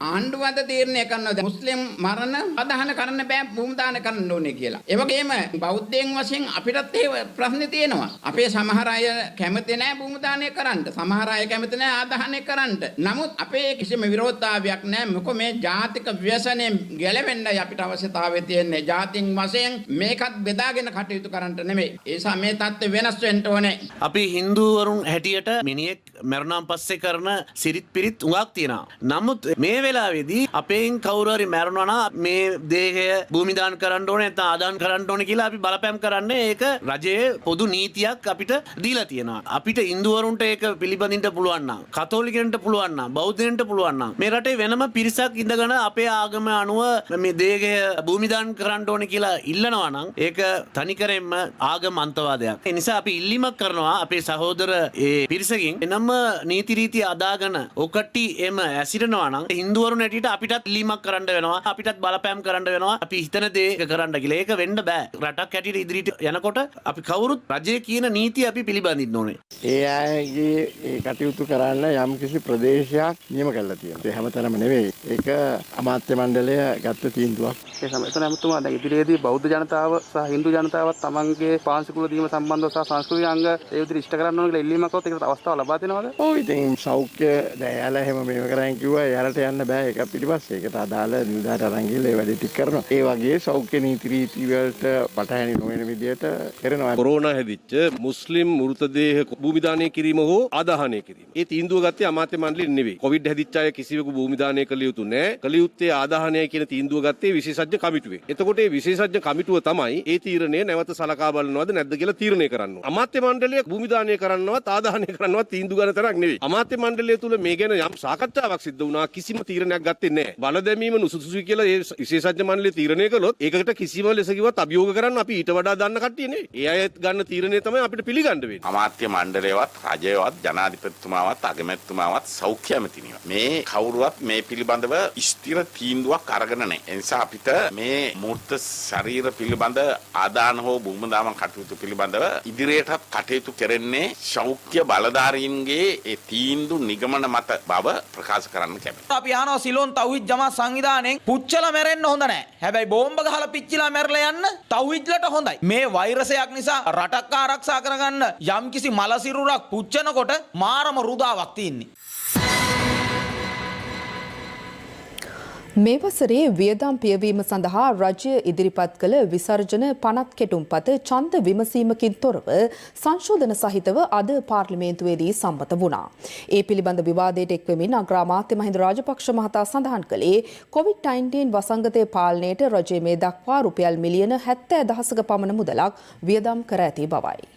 ආණ්ඩුවද තීරණය කරනවා මුස්ලිම් මරණ අදහන කරන්න බෑ භූමදාන කරන්න ඕනේ කියලා. ඒ වගේම බෞද්ධයන් වශයෙන් අපිටත් ඒ ප්‍රශ්නේ තියෙනවා. අපේ සමහර අය කැමති නැහැ භූමදානය කරන්න. සමහර අය කැමති නැහැ ආදාහනය කරන්න. නමුත් අපේ කිසිම විරෝධතාවයක් නැහැ. මොකද මේ ජාතික ව්‍යසනයෙන් ගැලවෙන්නයි අපිට අවශ්‍යතාවය තියෙන්නේ. ජාතින් වශයෙන් මේකත් බෙදාගෙන කටයුතු කරන්න නෙමෙයි. ඒ නිසා මේ தත්ත්වය වෙනස් වෙන්න ඕනේ. අපි හින්දුවරුන් හැටියට මිනිහෙක් මරණාන් පස්සේ කරන සිරිත් පිරිත් උඟක් තියෙනවා. නමුත් මේ වෙලාවේදී අපෙන් කවුරු හරි මැරුණා නම් මේ දේහය භූමිදාන කරන්න ඕනේ නැත්නම් ආදාන කරන්න ඕනේ කියලා අපි බලපෑම් කරන්නේ ඒක රජයේ පොදු නීතියක් අපිට දීලා තියෙනවා. අපිට හින්දුවරුන්ට ඒක පිළිබඳින්න පුළුවන් නම්, කතෝලිකයන්ට පුළුවන් නම්, බෞද්ධයන්ට පුළුවන් නම් මේ රටේ වෙනම පිරිසක් ඉඳගෙන අපේ ආගම අනුව මේ දේහය භූමිදාන කරන්න ඕනේ කියලා ඉල්ලනවා නම් ඒක තනිකරෙන්ම ආගම අන්තවාදයක්. ඒ නිසා අපි ඉල්ලීමක් කරනවා අපේ සහෝදර ඒ පිරිසකින් එනම නීති රීති අදාගෙන ඔකටි එම ඇසිරෙනවා නම් හින්දුවරුන් හැටියට අපිටත් ඉල්ලීමක් කරන්න වෙනවා. අපිටත් බලපෑම් කරන්න වෙනවා. අපි හිතන දේ කරන්න කියලා. ඒක වෙන්න බෑ. රටක් හැටියට ඉදිරියට යනකොට අපි කවුරුත් රජයේ කියන නීතිය අපි පිළිබඳින්න ඕනේ. ඒ අයගේ ඒ කටයුතු කරන්න යම් කිසි ප්‍රදේශයක් නියම කරලා තියෙනවා. ඒ හැමතැනම නෙවෙයි. ඒක අමාත්‍ය මණ්ඩලය ගත්ත තීන්දුවක්. ඒ සමයතන අමතුමා දැන් ඉදිරියේදී බෞද්ධ ජනතාව සහ හින්දු ජනතාවත් තමන්ගේ පාංශිකුල දීම සම්බන්ධව සහ සංස්කෘතික අංග ඒ විදිහට ඉෂ්ට කරන්න ඕන කියලා ඉල්ලීමක් කරොත් ඒකට අවස්ථාව ලබා දෙනවද? ඔව් ඉතින් සෞඛ්‍ය දැන් යාලා එහෙම මේව කරන් කිව්වා යාලට යන්න බෑ ඒක පිටිපස්සේ ඒකට අදාළ නිලධාරීන් අරන් ගිහලා ඒ වැඩ ටික කරනවා. ඒ වගේ සෞඛ්‍ය නීති රීති වලට පටහැනි නොවන විදියට කරනවා. කොරෝනා හැදිච්ච මුස්ලිම් මෘතදේහ භූමිදානය කිරීම හෝ ආදාහනය කිරීම. ඒ තීන්දුව ගත්තේ අමාත්‍ය මණ්ඩලෙ නෙවෙයි. කොවිඩ් හැදිච්ච අය කිසිවෙකු භූමිදානය කළ යුතු නැහැ. කළ යුත්තේ ආදාහනය කියන තීන්දුව ගත්තේ විශේෂඥ කමිටුවෙන්. එතකොට මේ විශේෂඥ කමිටුව තමයි ඒ තීරණය නැවත සලකා බලනවද නැද්ද කියලා තීරණය කරන්න ඕන. අමාත්‍ය මණ්ඩලය භූමිදානය කරන්නවත් ආදාහනය කරන්නවත් තීන්දුව ගන්න තරක් නෙවෙයි. අමාත්‍ය මණ්ඩලය තුල මේ ගැන යම් සාකච්ඡාවක් සිද්ධ වුණා කිසිම තීරණයක් ගත්තේ නැහැ. බල දැමීම නුසුසුසුයි කියලා ඒ විශේෂඥ මණ්ඩලය තීරණය කළොත් ඒකට කිසිම ලෙසකින්වත් අභියෝග කරන්න අපි ඊට වඩා දන්න කට්ටිය නෙවෙයි. ඒ අය ගන්න තීරණය තමයි අපිට පිළිගන්න වෙන්නේ. අමාත්‍ය මණ්ඩලයවත් රජයවත් ජනාධිපතිතුමාවත් අගමැතිතුමාවත් සෞඛ්‍ය ඇමතිනිවත් මේ කවුරුවත් මේ පිළිබඳව ස්ථිර තීන්දුවක් අරගෙන නැහැ. ඒ නිසා අපිට මේ මූර්ත ශරීර පිළිබඳ ආදාන හෝ භූමදාන කටයුතු පිළිබඳව ඉදිරියටත් කටයුතු කරන්නේ සෞඛ්‍ය බලධාරීන්ගේ ඒ තීන්දුව නිගමන මත බව ප්‍රකාශ කරන්න කැමතියි. අපි අහනවා සිලෝන් තව්හිද් ජමාත් සංවිධානයෙන් පුච්චලා මැරෙන්න හොඳ නැහැ. හැබැයි බෝම්බ ගහලා පිච්චිලා මැරලා යන්න තව්හිද්ලට හොඳයි. මේ වෛරසයක් නිසා රටක් ආරක්ෂා කරගන්න යම්කිසි මලසිරුරක් පුච්චනකොට මාරම රුදාවක් තියෙන්නේ. මේ වසරේ වියදම් පියවීම සඳහා රජය ඉදිරිපත් කළ විසර්ජන පනත් කෙටුම්පත ඡන්ද විමසීමකින් තොරව සංශෝධන සහිතව අද පාර්ලිමේන්තුවේදී සම්මත වුණා. ඒ පිළිබඳ විවාදයට එක්වෙමින් අග්‍රාමාත්‍ය මහින්ද රාජපක්ෂ මහතා සඳහන් කළේ COVID-19 වසංගතය පාලනයට රජය මේ දක්වා රුපියල් මිලියන 70,000ක පමණ මුදලක් වියදම් කර ඇති බවයි.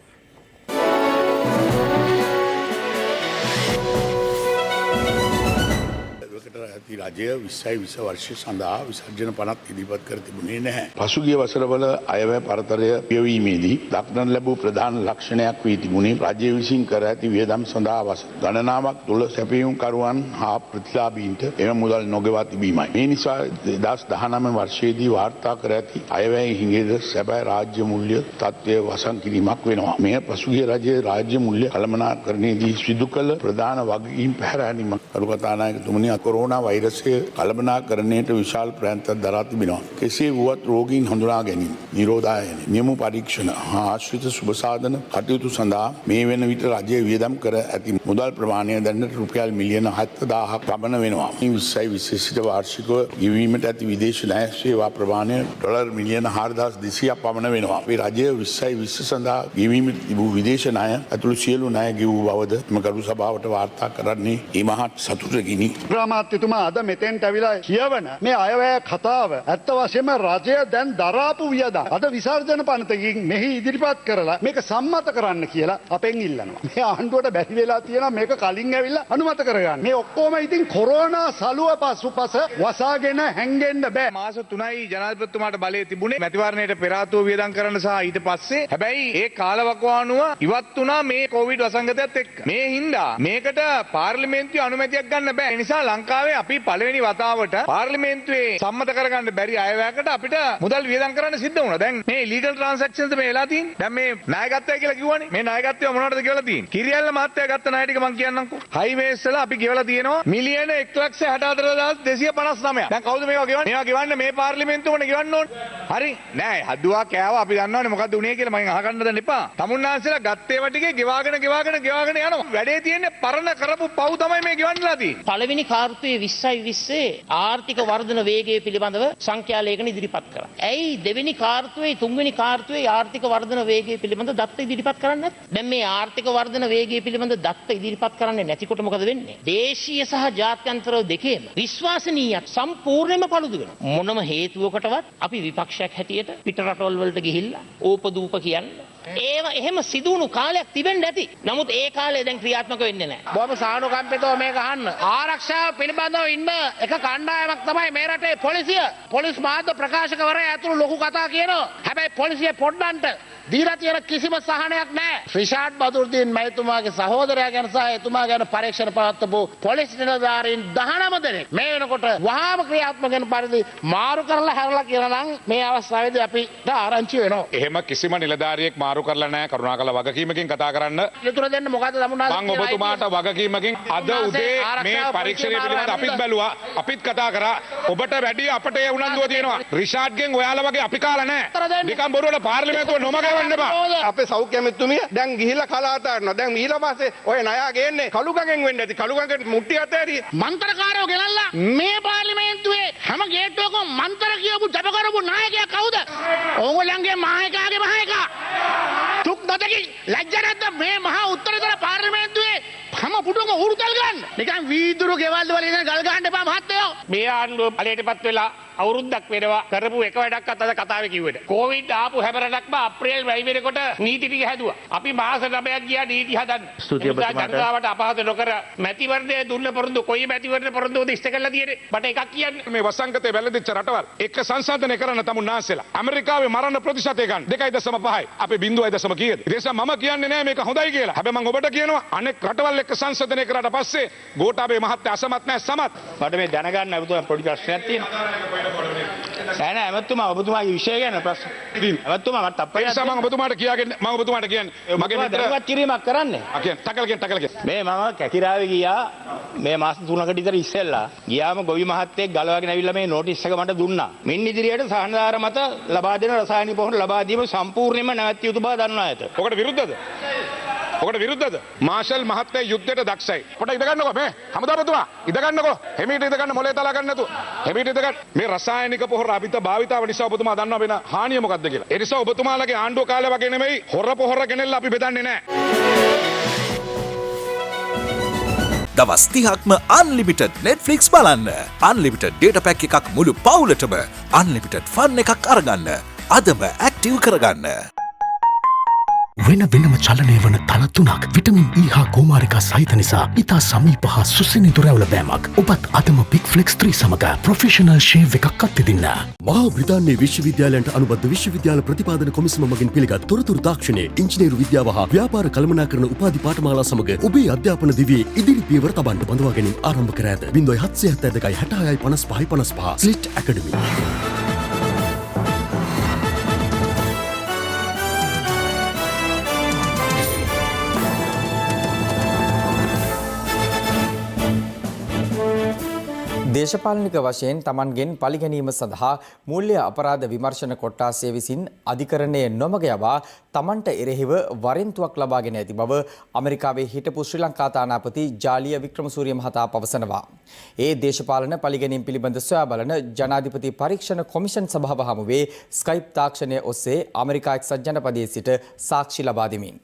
ඇති රජය 20 වර්ෂය සඳහා විසර්ජන පනත් ඉදිරිපත් කර තිබුණේ නැහැ. පසුගිය වසරවල අයවැය පරතරය පියවීමේදී දක්නට ලැබූ ප්‍රධාන ලක්ෂණයක් වී තිබුණේ රජය විසින් කර ඇති වියදම් සඳහා වසර ගණනාවක් තුළ සැපයුම්කරුවන් හා ප්‍රතිලාභීන්ට එම මුදල් නොගෙවා තිබීමයි. මේ නිසා 2019 වර්ෂයේදී වාර්තා කර ඇති අයවැය හිඟේද සැබෑ රාජ්‍ය මුල්‍ය තත්ත්වය වසන් කිරීමක් වෙනවා. මෙය පසුගිය රජයේ රාජ්‍ය මුල්‍ය කළමනාකරණයේදී සිදු කළ ප්‍රධාන වගකීම් පැහැර ගැනීමක්. කරු කතානායකතුමනි, කොරෝනා වෛරසය කළමනාකරණයට විශාල ප්‍රයත්නයක් දරා තිබෙනවා. කෙසේ වුවත් රෝගීන් හඳුනා ගැනීම, නිරෝධායන, නියම පරීක්ෂණ හා ආශ්‍රිත සුබසාධන කටයුතු සඳහා මේ වෙන විට රජය වියදම් කර ඇති මුදල් ප්‍රමාණය දැනට රුපියල් මිලියන 70,000ක් පමණ වෙනවා. මේ 2020 සිට වාර්ෂිකව ගෙවීමට ඇති විදේශ ණය සේවා ප්‍රමාණය ඩොලර් මිලියන 4,200ක් පමණ වෙනවා. මේ රජය 2020 සඳහා ගෙවීමට තිබූ විදේශ ණය ඇතුළු සියලු ණය ගෙවූ බවද එම කරු සභාවට වාර්තා කරන්නේ ඒ මහත් සතුටකිනි. ග්‍රාමාත්‍යතුමා අද මෙතෙන්ට ඇවිල්ලා කියවන මේ අයවැය කතාව ඇත්ත වශයෙන්ම රජය දැන් දරාපු වියදම් අද විසර්ජන පනතකින් මෙහි ඉදිරිපත් කරලා මේක සම්මත කරන්න කියලා අපෙන් ඉල්ලනවා. මේ ආණ්ඩුවට බැරි වෙලා තියෙනවා මේක කලින් ඇවිල්ලා අනුමත කරගන්න. මේ ඔක්කොම ඉතින් කොරෝනා සලුව පසුපස වසාගෙන හැංගෙන්න බෑ. මාස 3යි ජනාධිපතිතුමාට බලය තිබුණේ මැතිවරණයට පෙර ආතුව වියදම් කරන්න සහ ඊට පස්සේ හැබැයි ඒ කාලවකවානුව ඉවත් වුණා මේ කොවිඩ් වසංගතයත් එක්ක. මේ හින්දා මේකට පාර්ලිමේන්තුවේ අනුමැතියක් ගන්න බෑ. ඒ නිසා ලංකාවේ අපි පළවෙනි වතාවට පාර්ලිමේන්තුවේ සම්මත කරගන්න බැරි අයවැයකට අපිට මුදල් වියදම් කරන්න සිද්ධ වුණා. දැන් මේ ඊලීගල් ට්‍රාන්සැක්ෂන්ස් මේ වෙලා තියෙන්නේ. දැන් මේ ණයගත්තය කියලා කිව්වනේ. මේ ණයගත්තය මොනවටද කියලා තියෙන්නේ? කිරියල්ල මහත්තයා ගත්ත ණය ටික මම කියන්නම්කෝ. හයිවේස් වල අපි ගෙවලා තියෙනවා මිලියන 1,64,259. දැන් කවුද මේවා ගෙවන්නේ? මේවා ගෙවන්න මේ පාර්ලිමේන්තුවනේ ගෙවන්න ඕනේ. හරි නෑ හදුවා කෑවා අපි දන්නවනේ මොකද්ද උනේ කියලා මගෙන් අහගන්න දෙන්න එපා. තමුන්නාන්සලා ගත්තේ වටිගේ ගෙවාගෙන යනවා. වැඩේ තියෙන්නේ පරණ කරපු පව් තමයි මේ ගෙවන්නලා තියෙන්නේ. පළවෙනි කාර්තුවේ 2020 ආර්ථික වර්ධන වේගය පිළිබඳව සංඛ්‍යා ලේඛන ඉදිරිපත් කරා. ඇයි දෙවෙනි කාර්තුවේ තුන්වෙනි කාර්තුවේ ආර්ථික වර්ධන වේගය පිළිබඳ දත්ත ඉදිරිපත් කරන්නේ නැත්තේ? දැන් මේ ආර්ථික වර්ධන වේගය පිළිබඳ දත්ත ඉදිරිපත් කරන්නේ නැතිකොට මොකද වෙන්නේ? දේශීය සහ ජාත්‍යන්තර දෙකේම විශ්වාසනීයත් සම්පූර්ණයෙන්ම පළුදු වෙනවා. මොනම හේතුවකටවත් අපි විපක්ෂයක් හැටියට පිට රටවල් වලට ගිහිල්ලා ඕපදූප කියන්නේ ඒව එහෙම සිදුණු කාලයක් තිබෙන්න ඇති. නමුත් ඒ කාලේ දැන් ක්‍රියාත්මක වෙන්නේ නැහැ. බොහොම සානුකම්පිතව මේක අහන්න. ආරක්ෂාව පිළිබඳව ඉන්න එක කණ්ඩායමක් තමයි මේ රටේ පොලිසිය. පොලිස් මාධ්‍ය ප්‍රකාශකවරයා ඇතුළු ලොකු කතා කියනවා. හැබැයි පොලිසිය පොඩ්ඩන්ට දීලා තියෙන කිසිම සහනයක් නැහැ. රිෂාඩ් බදුර්දීන් මහතුමාගේ සහෝදරයා ගැන සහ එතුමා ගැන පරීක්ෂණ පවත්වපු පොලිස් නිලධාරීන් 19 දෙනෙක් මේ වෙනකොට වහාම ක්‍රියාත්මක වෙන පරිදි මාරු කරලා හැරලා කියලා නම් මේ අවස්ථාවේදී අපිට ආරංචි වෙනවා. එහෙම කිසිම නිලධාරියෙක් මාරු කරලා නැහැ. කරුණාකරලා වගකීමකින් කතා කරන්න. පිළිතුර දෙන්න මොකද්ද තමුන්නාද? මම ඔබතුමාට වගකීමකින් අද උදේ මේ පරීක්ෂණය පිළිබඳව අපිත් බැලුවා. අපිත් කතා කරා. ඔබට වැඩි අපට ඒ උනන්දුව තියෙනවා. රිෂාඩ්ගෙන් ඔයාලා වගේ අපි කාලා නැහැ. නිකන් බොරුවල පාර්ලිමේන්තුව නොමග අපේ සෞඛ්‍ය ඇමතුමිය දැන් ගිහිල්ලා කලාත කරනවා. දැන් ඊට පස්සේ ඔය ණයා ගේන්නේ කළුගඟෙන් වෙන්න ඇති. කළුගඟට මුට්ටි අතෑරිය. මන්ත්‍රකාරයෝ ගෙනල්ලා මේ පාර්ලිමේන්තුවේ හැම ගේට්ටුවකම මන්ත්‍ර කියපු ජප කරපු නායකයා කවුද? ඕගොල්ලන්ගේ මහේකාගේ මහේකා. තුක් නොදකි ලැජ්ජ නැද්ද මේ මහා උත්තරීතර පාර්ලිමේන්තුවේ හැම පුටුවක උරුතල් ගන්න. නිකන් වීදුරු ගෙවල් වල ඉඳන් ගල් ගහන්න එපා මහත්තයෝ. මේ ආණ්ඩුව ඵලයටපත් වෙලා අවුරුද්දක් වෙනවා කරපු එක වැඩක්වත් අද කතාවේ කිව්වෙට. කොවිඩ් ආපු හැම රටක්ම අප්‍රේල් වැයි වෙනකොට නීති ටික හැදුවා. අපි මාස 9ක් ගියා නීති හදන්න. ස්තුතියි ඔබතුමාට. ජනතාවට අපහාස නොකර මැතිවරණයේ දුන්න පොරොන්දු කොයි මැතිවරණ පොරොන්දුද ඉෂ්ට කරලා තියෙන්නේ? මට එකක් කියන්න. මේ වසංගතේ වැළඳිච්ච රටවල් එක්ක සංසන්දනය කරන්න තමුන්නාන්සලා. ඇමරිකාවේ මරණ ප්‍රතිශතය ගන්න 2.5යි. අපේ 0.1 කීයද? ඒ නිසා මම කියන්නේ නෑ මේක හොඳයි කියලා. හැබැයි මම ඔබට කියනවා අනෙක් රටවල් එක්ක සංසන්දනය කරාට පස්සේ ගෝඨාභය මහත්තයා අසමත් නෑ සමත්. මට මේ දැනගන්න ඔබතුමා පොඩි ප්‍රශ්නයක් තියෙනවා. සෑන ඇමතුමා ඔබතුමාගේ විෂය ගැන ප්‍රශ්න. ඇමතුමා මට අපේ මම ඔබතුමාට කියන්නේ මගේ දැනුවත් කිරීමක් කරන්නේ. ටකලගෙන මේ මම කැකිරාවේ ගියා මේ මාස 3කට විතර ඉස්සෙල්ලා. ගියාම ගොවි මහත්තයෙක් ගලවගෙන ඇවිල්ලා මේ නෝටිස් එක මට දුන්නා. මින් ඉදිරියට සහනදාර මත ලබා දෙන රසායනික පොහොර ලබා දීම සම්පූර්ණයෙන්ම නැවැත්විය යුතු බව දන්වා ඇත. ඔකට විරුද්ධද? මාෂල් මහත්තයා යුද්ධයට දක්ෂයි. පොඩ ඉඳ ගන්නකෝ මේ හමුදාපතිතුමා ඉඳ ගන්නකෝ. හිමීට ඉඳ ගන්න මොලේ තලා ගන්න නැතුව. හිමීට ඉඳ ගන්න. මේ රසායනික පොහොර අපිට භාවිතාව නිසා ඔබතුමා දන්නවා වෙන හානිය මොකක්ද කියලා. ඒ නිසා ඔබතුමාලගේ ආණ්ඩුව කාලේ වගේ නෙමෙයි හොර පොහොර ගෙනෙල්ල අපි බෙදන්නේ නැහැ. දවස් 30ක්ම අන්ලිමිටඩ් Netflix බලන්න. අන්ලිමිටඩ් data pack එකක් මුළු පවුලටම අන්ලිමිටඩ් ෆන් එකක් අරගන්න. අදම ඇක්ටිව් කරගන්න. වෙන වෙනම චලනය වන තල 3ක් විටමින් E හා කුමාරිකා සහිත නිසා ඉතා සමීප හා සුසිනිඳු රැවුල බෑමක්. ඔබත් අදම බිග් ෆ්ලෙක්ස් 3 සමග ප්‍රොෆෙෂනල් ෂේව් එකක් අත්විඳින්න. මහා බ්‍රිතාන්‍යයේ විශ්වවිද්‍යාලයන්ට අනුබද්ධ විශ්වවිද්‍යාල ප්‍රතිපාදන කොමිසම මගින් පිළිගත් තොරතුරු තාක්ෂණයේ ඉංජිනේරු විද්‍යාව හා ව්‍යාපාර කළමනාකරණ උපාධි පාඨමාලා සමග ඔබේ අධ්‍යාපන දිවියේ ඉදිරි පියවර තබන්න බඳවා ගැනීම ආරම්භ කර ඇත. 0772 66 55 55 ස්ලිට් ඇකඩමි. දේශපාලනික වශයෙන් තමන්ගෙන් පලිගැනීම සඳහා මූල්‍ය අපරාධ විමර්ශන කොට්ටාසය විසින් අධිකරණය නොමග යවා තමන්ට එරෙහිව වරෙන්තුවක් ලබාගෙන ඇති බව ඇමරිකාවේ හිටපු ශ්‍රී ලංකා තානාපති ජාලිය වික්‍රමසූරිය මහතා පවසනවා. ඒ දේශපාලන පලිගැනීම් පිළිබඳ සොයා බලන ජනාධිපති පරීක්ෂණ කොමිෂන් සභාව හමුවේ ස්කයිප් තාක්ෂණය ඔස්සේ ඇමරිකා එක්සත් ජනපදයේ සිට සාක්ෂි ලබා දෙමින්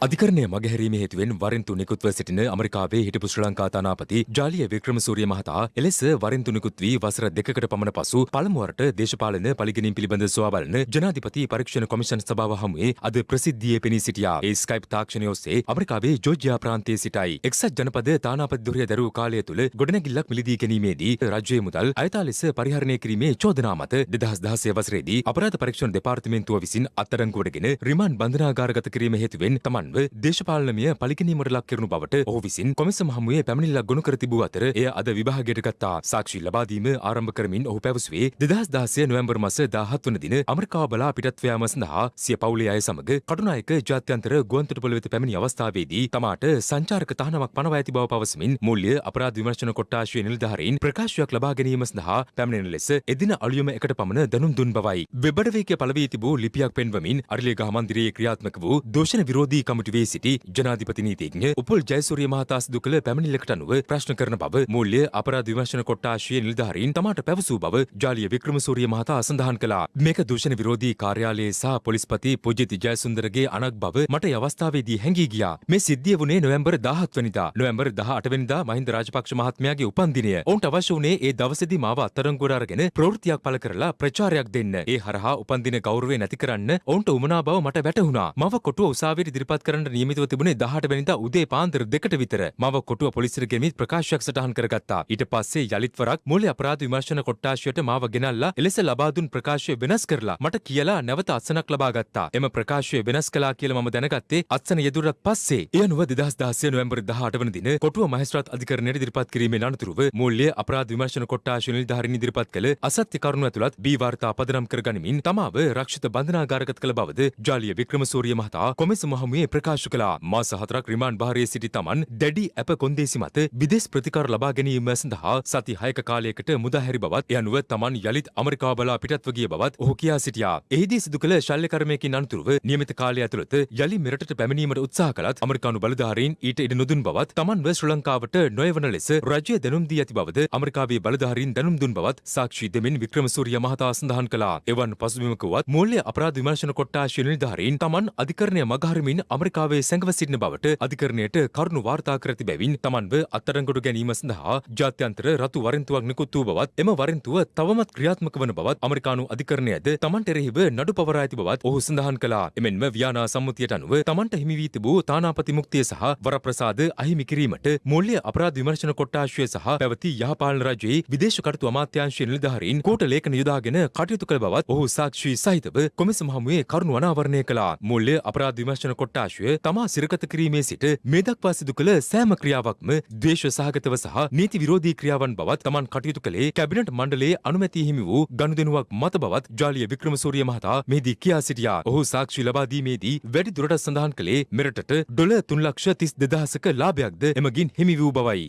අධිකරණය මගහැරීමේ හේතුවෙන් වරෙන්තු නිකුත්ව සිටින ඇමරිකාවේ හිටපු ශ්‍රී ලංකා තානාපති ජාලිය වික්‍රමසූරිය මහතා එලෙස වරෙන්තු නිකුත් වී වසර 2කට පමණ පසු පළමුවරට දේශපාලන පලිගැනීම් පිළිබඳ සොයා බලන ජනාධිපති පරීක්ෂණ කොමිෂන් සභාව හමුවේ අද ප්‍රසිද්ධියේ පෙනී සිටියා. ඒ ස්කයිප් තාක්ෂණය ඔස්සේ ඇමරිකාවේ ජෝර්ජියා ප්‍රාන්තයේ සිටයි. එක්සත් ජනපද තානාපති ධුරය දරූ කාලය තුළ ගොඩනැගිල්ලක් මිලදී ගැනීමේදී රජයේ මුදල් අයථා ලෙස පරිහරණය කිරීමේ චෝදනා මත 2016 වසරේදී අපරාධ පරීක්ෂණ දෙපාර්තමේන්තුව විසින් අත්අඩංගුවටගෙන රිමාන්ඩ් බන්ධනාගාරගත කිරීම හේතුවෙන් තමන්ව දේශපාලනමය පලිගැනීමට ලක් කරනු බවට ඔහු විසින් කොමිසම හමුවේ පැමිණිල්ලක් ගොනු කර තිබූ අතර එය අද විභාගයට ගත්තා. සාක්ෂි ලබා දීම ආරම්භ කරමින් ඔහු පැවසුවේ 2016 නොවැම්බර් මාස 17 වන දින ඇමරිකාව බලා පිටත් යාම සඳහා සිය පවුලේ අය සමග කටුනායක ජාත්‍යන්තර ගුවන්තොටුපළ වෙත පැමිණි අවස්ථාවේදී තමාට සංචාරක තහනමක් පනවා ඇති බව පවසමින් මූල්‍ය අපරාධ විමර්ශන කොට්ටාශයේ නිලධාරීන් ප්‍රකාශයක් ලබා ගැනීම සඳහා පැමිණෙන ලෙස එදින අලුයම එකට පමණ දැනුම් දුන් බවයි. වෙබ් අඩවියක පළවී තිබූ ලිපියක් පෙන්වමින් අරිලේගහ මන්දිරයේ ක්‍රියාත්මක වූ දෝෂණ විරෝධී කමිටුවේ සිටි ජනාධිපති නීතිඥ උපුල් ජයසූරිය මහතා සිදු කළ පැමිණිල්ලකට අනුව ප්‍රශ්න කරන බව මූල්‍ය අපරාධ විමර්ශන කොට්ටාශයේ නිලධාරීන් තමාට පැවසූ බව ජාලිය වික්‍රමසූරිය මහතා සඳහන් කළා. මේක දූෂණ විරෝධී කාර්යාලයේ සහ පොලිස්පති පුජිත් ජයසුන්දරගේ අනක් බව මට ඒ අවස්ථාවේදී හැඟී ගියා. මේ සිද්ධිය වුණේ නොවැම්බර් 17 වෙනිදා. නොවැම්බර් 18 වෙනිදා මහින්ද රාජපක්ෂ මහත්මයාගේ උපන්දිනය. ඔවුන්ට අවශ්‍ය වුණේ ඒ දවසේදී මාව අත්අඩංගුවට අරගෙන ප්‍රවෘත්තියක් පළ කරලා ප්‍රචාරයක් දෙන්න. ඒ හරහා උපන්දින ගෞරවය නැති කරන්න ඔවුන්ට උමනා බව මට වැටහුණා. මව කොටුව උසාවියට ඉදිරිපත් කරන්න නියමිතව තිබුණේ 18 වෙනිදා උදේ පාන්දර 2ට විතර. මව කොටුව පොලිසියට ගෙමිත් ප්‍රකාශයක් සටහන් කරගත්තා. ඊට පස්සේ යලිත් වරක් මූල්‍ය අපරාධ විමර්ශන කොට්ටාශයට මාව ගෙනල්ලා එලෙස ලබා දුන් ප්‍රකාශය වෙනස් කරලා මට කියලා නැවත අත්සනක් ලබා ගත්තා. එම ප්‍රකාශය වෙනස් කළා කියලා මම දැනගත්තේ අත්සන යෙදුරට පස්සේ. ඒ අනුව 2016 නොවැම්බර් 18 වන දින කොටුව මහේස්ත්‍රාත් අධිකරණයට ඉදිරිපත් කිරීමේ අනතුරුව මූල්‍ය අපරාධ විමර්ශන කොට්ටාශය නිලධාරීන් ඉදිරිපත් කළ අසත්‍ය කරුණු ඇතුළත් බී වාර්තා පදනම් කරගනිමින් තමාව රක්ෂිත බන්ධනාගාරගත කළ බවද ජාලිය වික්‍රමසූරිය මහතා කොමිසම හමුවේ ප්‍රකාශ කළා. මාස 4ක් රිමාන්ඩ් භාරයේ සිටි තමන් දැඩි අප කොන්දේසි මත විදේශ ප්‍රතිකාර ලබා ගැනීම සඳහා සති 6ක කාලයකට මුදා හැරි බවත් ඒ අනුව තමන් යලිත් ඇමරිකාව බලා පිටත්ව ගිය බවත් ඔහු කියා සිටියා. එහිදී සිදු කළ ශල්‍ය කර්මයකින් අනතුරුව නියමිත කාලය ඇතුළත යලි මෙරටට පැමිණීමට උත්සාහ කළත් ඇමරිකානු බලධාරීන් ඊට ඉඩ නොදුන් බවත් තමන්ව ශ්‍රී ලංකාවට නොයවන ලෙස රජය දැනුම් දී ඇති බවද ඇමරිකාවේ බලධාරීන් දැනුම් දුන් බවත් සාක්ෂි දෙමින් වික්‍රමසූරිය මහතා සඳහන් කළා. එවන් පසුබිමක වත් මූල්‍ය අපරාධ විමර්ශන කොට්ටාශයේ නිලධාරීන් තමන් අධිකරණය මගහරමින් ඇමරිකාවේ සැඟව සිටින බවට අධිකරණයට කරුණු වාර්තා කර ඇති බැවින් තමන්ව අත්අඩංගුවට ගැනීම සඳහා ජාත්‍යන්තර රතු වරෙන්තුවක් නිකුත් වූ බවත් එම වරෙන්තුව තවමත් ක්‍රියාත්මක වන බවත් ඇමරිකානු අධිකරණයද තමන්ට එරෙහිව නඩු පවරා ඇති බවත් ඔහු සඳහන් කළා. එමෙන්ම ව්‍යානා සම්මුතියට අනුව තමන්ට හිමි වී තිබූ තානාපති මුක්තිය සහ වරප්‍රසාද අහිමි කිරීමට මූල්‍ය අපරාධ විමර්ශන කොට්ටාශය සහ පැවති යහපාලන රජයේ විදේශ කටයුතු අමාත්‍යාංශයේ නිලධාරීන් කෝට ලේඛන යොදාගෙන කටයුතු කළ බවත් ඔහු සාක්ෂි සහිතව කොමිසම හමුවේ කරුණු අනාවරණය කළා. මූල්‍ය අපරාධ විමර්ශන කොට්ටාශය තමා සිරගත කිරීමේ සිට මේ දක්වා සිදු කළ සෑම ක්‍රියාවක්ම ද්වේෂ සහගතව සහ නීති විරෝධී ක්‍රියාවන් බවත් තමන් කටයුතු කළේ කැබිනට් මණ්ඩලයේ අනුමැතිය හිමි වූ ගනුදෙනුවක් මත බවත් ජාලිය වික්‍රමසූරිය මහතා මෙහිදී කියා සිටියා. ඔහු සාක්ෂි ලබා දීමේදී වැඩි දුරටත් සඳහන් කළේ මෙරටට ඩොලර් 3,32,000ක ලාභයක්ද එමගින් හිමි වූ බවයි.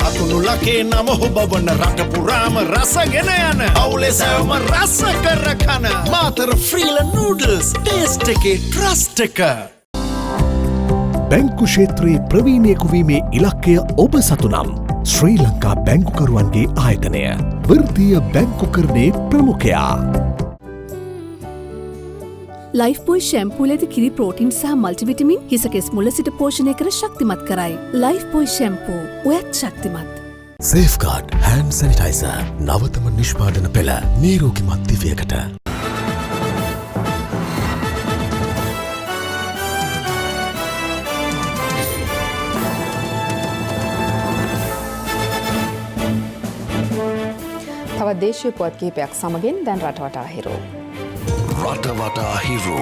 අකුණු ලකේ නම හොබවන රට පුරාම රසගෙන යන අවුලේ සැවම රස කර කන මාතර ෆ්‍රීල නූඩල්ස් ටේස්ට් එකේ ට්‍රස්ට් එක. බැංකු ක්ෂේත්‍රයේ ප්‍රවීණයෙකු වීමේ ඉලක්කය ඔබ සතු නම් ශ්‍රී ලංකා බැංකුකරුවන්ගේ ආයතනය වෘත්තීය බැංකුකරණයේ ප්‍රමුඛයා. ලයිෆ් බොයි ෂැම්පූල ඇති කිරි ප්‍රෝටින් සහ මල්ටිවිටමින් හිසකෙස් මුල සිට පෝෂණය කර ශක්තිමත් කරයි. ලයිෆ් බොයි ෂැම්පූ ඔයත් ශක්තිමත්. සේෆ්ගාඩ් හෑන්ඩ් සැනිටයිසර් නවතම නිෂ්පාදන පෙළ නිරෝගිමත් දිවියකට. දේශීය පුවත් කිහිපයක් සමගින් දැන් රටවටා හිරු. රටවටා හිරු.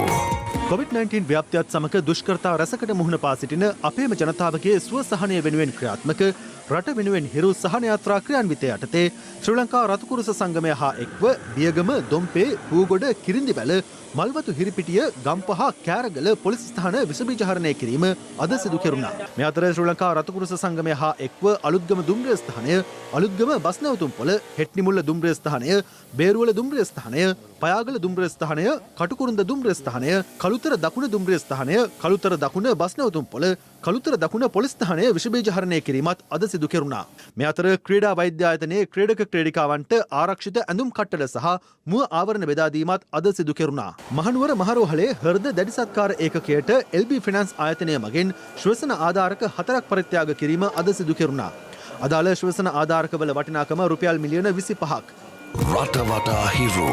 COVID-19 ව්‍යාප්තියත් සමග දුෂ්කරතා රැසකට මුහුණ පා සිටින අපේම ජනතාවගේ ස්ව සහනය වෙනුවෙන් ක්‍රියාත්මක රට වෙනුවෙන් හිරු සහන යාත්‍රා ක්‍රියාන්විතය යටතේ ශ්‍රී ලංකා රතුකුරුස සංගමය හා එක්ව බියගම දොම්පේ පූගොඩ කිරින්දිවැල මල්වතු හිරිපිටිය ගම්පහ කෑරගල පොලිස් ස්ථාන විසබීජහරණය කිරීම අද සිදු කෙරුණා. මේ අතර ශ්‍රී ලංකා රතුකුරුස සංගමය හා එක්ව අලුත්ගම දුම්රිය ස්ථානය, අලුත්ගම බස්නැවතුම්පොළ, හෙට්නිමුල්ල දුම්රිය ස්ථානය, බේරුවල දුම්රිය ස්ථානය, පයාගල දුම්රිය ස්ථානය, කටුකුරුන්ද දුම්රිය ස්ථානය, කළුතර දකුණ දුම්රිය ස්ථානය, කළුතර දකුණ බස්නැවතුම්පොළ, කළුතර දකුණ පොලිස් ස්ථානය විසබීජහරණය කිරීමත් අද සිදු කෙරුණා. මේ අතර ක්‍රීඩා වෛද්‍ය ආයතනයේ ක්‍රීඩක ක්‍රීඩිකාවන්ට ආරක්ෂිත ඇඳුම් කට්ටල සහ මුව ආවරණ බෙදා දීමත් අද සිදු කෙරුණා. මහනුවර මහරෝහලේ හෘද දැඩි සත්කාර ඒකකයට LB ෆිනන්ස් ආයතනය මගින් ශ්වසන ආධාරක 4ක් පරිත්‍යාග කිරීම අද සිදු කෙරුණා. අදාළ ශ්වසන ආධාරකවල වටිනාකම රුපියල් මිලියන 25ක්. රටවටා හිරු.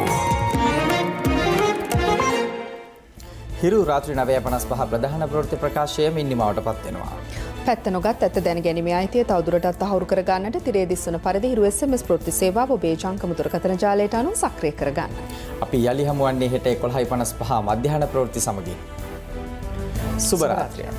හිරු රාත්‍රී 9:55 ප්‍රධාන ප්‍රවෘත්ති ප්‍රකාශය මිනිමාවට පත් වෙනවා. පැත්ත නොගත් ඇත්ත දැන ගැනීමේ අයිතිය තවදුරටත් තහවුරු කර ගන්නට තිරේ දිස්වන පරිදි හිරු SMS ප්‍රවෘත්ති සේවාව ඔබේ ජංගම දුරකථන ජාලයට අනුව සක්‍රිය කර ගන්න. අපි යලි හමුවන්නේ හෙට 11:55 මධ්‍යහන ප්‍රවෘත්ති සමගින්. සුබ රාත්‍රියක්.